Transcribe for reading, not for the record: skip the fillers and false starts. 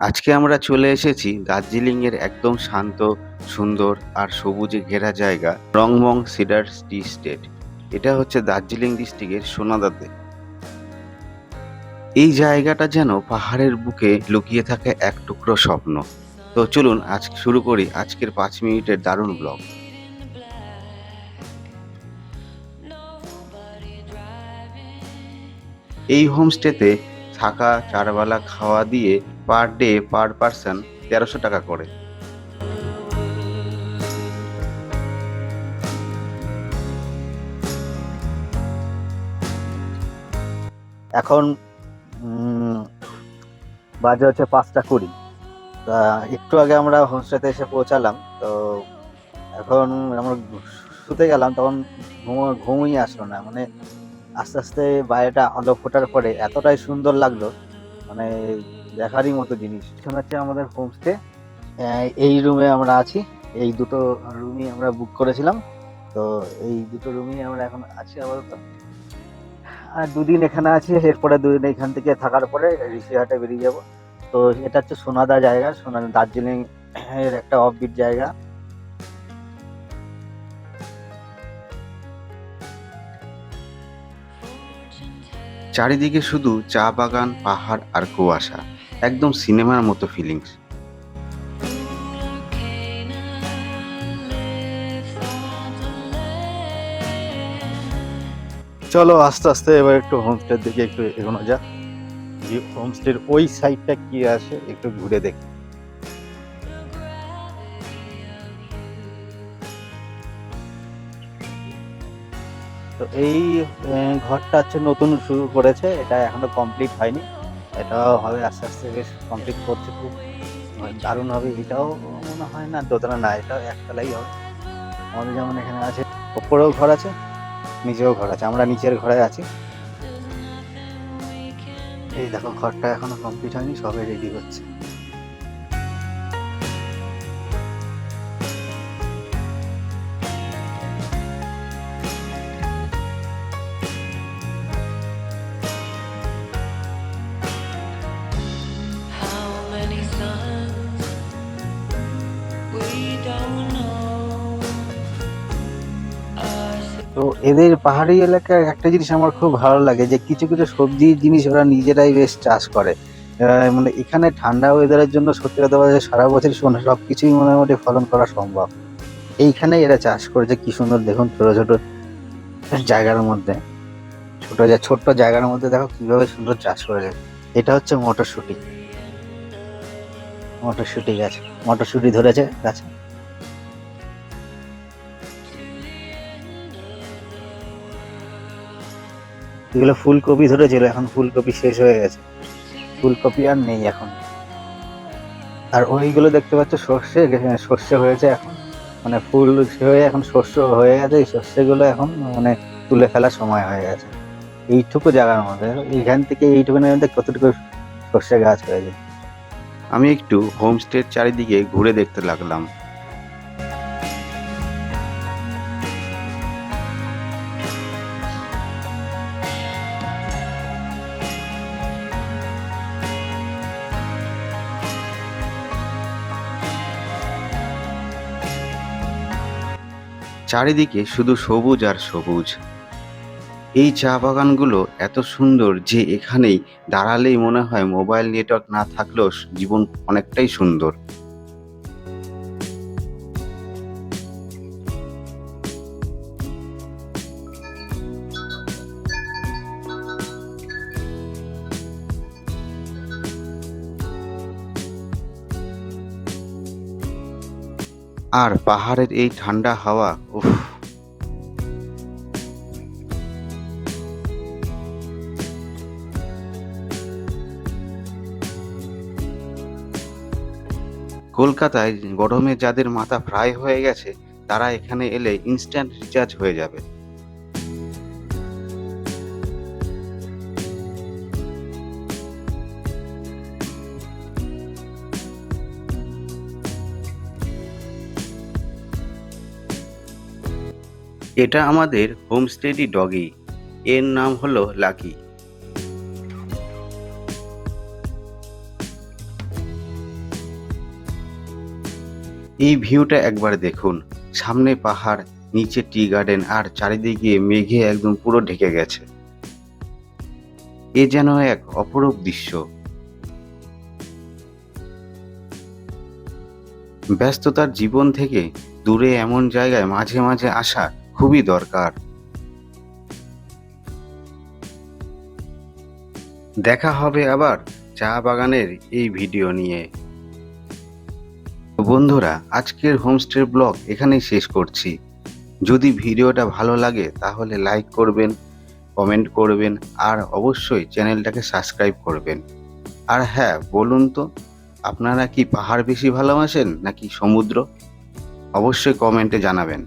আজকে আমরা চলে এসেছি দার্জিলিং এর একদম শান্ত, সুন্দর আর সবুজে ঘেরা জায়গা রংমং সিডার টি স্টেট। এটা হচ্ছে দার্জিলিং ডিস্ট্রিক্টের সোনাদাতে। এই জায়গাটা যেন পাহাড়ের বুকে লুকিয়ে থাকে এক টুকরো স্বপ্ন। তো চলুন আজ শুরু করি আজকের 5 মিনিটের দারুণ ব্লগ। এই হোমস্টেতে থাকা, চারবেলা খাওয়া দিয়ে পার ডে পার পারসন 1300 টাকা করে। এখন উম, বাজে হচ্ছে 5টা 20। তা একটু আগে আমরা হোমস্টেতে এসে পৌঁছালাম। তো এখন আমরা শুতে গেলাম, তখন ঘুমই আসলো না। মানে আস্তে আস্তে বাইরেটা আলো ফোটার পরে এতটাই সুন্দর লাগলো, মানে দেখারই মতো জিনিস। এখানে হচ্ছে আমাদের হোমস্টে। এই রুমে আমরা আছি। এই দুটো রুমই আমরা বুক করেছিলাম। তো এই দুটো রুমই আমরা এখন আছি আপাতত। আর 2 দিন এখানে আছি, এরপরে 2 দিন এখান থেকে থাকার পরে ঋষিহাটে বেরিয়ে যাব। তো এটা হচ্ছে সোনাদা জায়গা, দার্জিলিং এর একটা অফবিট জায়গা। চারিদিকে শুধু চা বাগান, পাহাড় আর কুয়াশা। একদম সিনেমার মতো ফিলিংস। চলো আস্তে আস্তে এবার একটু হোমস্টের দিকে একটু এগোনো যাক। যে হোমস্টের ওই সাইডটা কি আছে একটু ঘুরে দেখি। তো এই ঘরটা হচ্ছে নতুন শুরু করেছে, এটা এখনো কমপ্লিট হয়নি। এটাও হবে আস্তে আস্তে, বেশ কমপ্লিট করছে খুব দারুণ হবে। এটাও মনে হয় না দোতলা, না এটা একতলাই হবে। আমাদের যেমন এখানে আছে, ওপরেও ঘর আছে, নিচেও ঘর আছে। আমরা নিচের ঘরে আছি। এই দেখো, ঘরটা এখনো কমপ্লিট হয়নি, সবে রেডি হচ্ছে। How many suns we don't know us. তো এদের পাহাড়ি এলাকায় একটা জিনিস আমার খুব ভালো লাগে, যে কিছু কিছু সবজি জিনিস ওরা নিজেরাই বেশ চাষ করে। মানে এখানে ঠান্ডা ওয়েদারের জন্য সত্যি কথা বলতে সারা বছর সব কিছুই মোটামুটি ফলন করা সম্ভব। এইখানে এরা চাষ করেছে, কি সুন্দর দেখুন, ছোট ছোট জায়গার মধ্যে, ছোট্ট জায়গার মধ্যে দেখো কিভাবে সুন্দর চাষ করেছে। এটা হচ্ছে মটরশুঁটি। মটরশুঁটি গাছ, মটরশুঁটি ধরেছে গাছে। এগুলো ফুলকপি ধরেছিল, এখন ফুলকপি শেষ হয়ে গেছে, ফুলকপি আর নেই এখন। আর ওইগুলো দেখতে পাচ্ছ সর্ষে, সর্ষে হয়েছে এখন, মানে ফুল হয়ে এখন শস্য হয়ে গেছে। এই শস্যগুলো এখন মানে তুলে ফেলার সময় হয়ে গেছে। এইটুকু জায়গার মধ্যে, এইখান থেকে এইটুকুনের মধ্যে কতটুকু সর্ষে গাছ হয়েছে। আমি একটু হোমস্টের চারিদিকে ঘুরে দেখতে লাগলাম। চারিদিকে শুধু সবুজ আর সবুজ। এই চা বাগানগুলো এত সুন্দর যে এখানেই দাঁড়ালেই মনে হয় মোবাইল নেটওয়ার্ক না থাকলেও জীবন অনেকটাই সুন্দর। আর পাহাড়ের এই ঠান্ডা হাওয়া, উফ! কলকাতায় গরমে যাদের মাথা ফ্রাই হয়ে গেছে, তারা এখানে এলে ইনস্ট্যান্ট রিচার্জ হয়ে যাবে। এটা আমাদের হোমস্টেডি ডগি। এর নাম হলো লাকি। এই ভিউটা একবার দেখুন, সামনে পাহাড়, নিচে টি গার্ডেন আর চারিদিকে মেঘে একদম পুরো ঢেকে গেছে। এ যেন এক অপরূপ দৃশ্য। ব্যস্ততার জীবন থেকে দূরে এমন জায়গায় মাঝে মাঝে আসা খুবই দরকার। দেখা হবে আবার চা বাগানের এই ভিডিও নিয়ে। বন্ধুরা, আজকের হোমস্টে ব্লগ এখানেই শেষ করছি। যদি ভিডিওটা ভালো লাগে তাহলে লাইক করবেন, কমেন্ট করবেন আর অবশ্যই চ্যানেলটাকে সাবস্ক্রাইব করবেন। আর হ্যাঁ, বলুন তো, আপনারা কি পাহাড় বেশি ভালোবাসেন নাকি সমুদ্র? অবশ্যই কমেন্টে জানাবেন।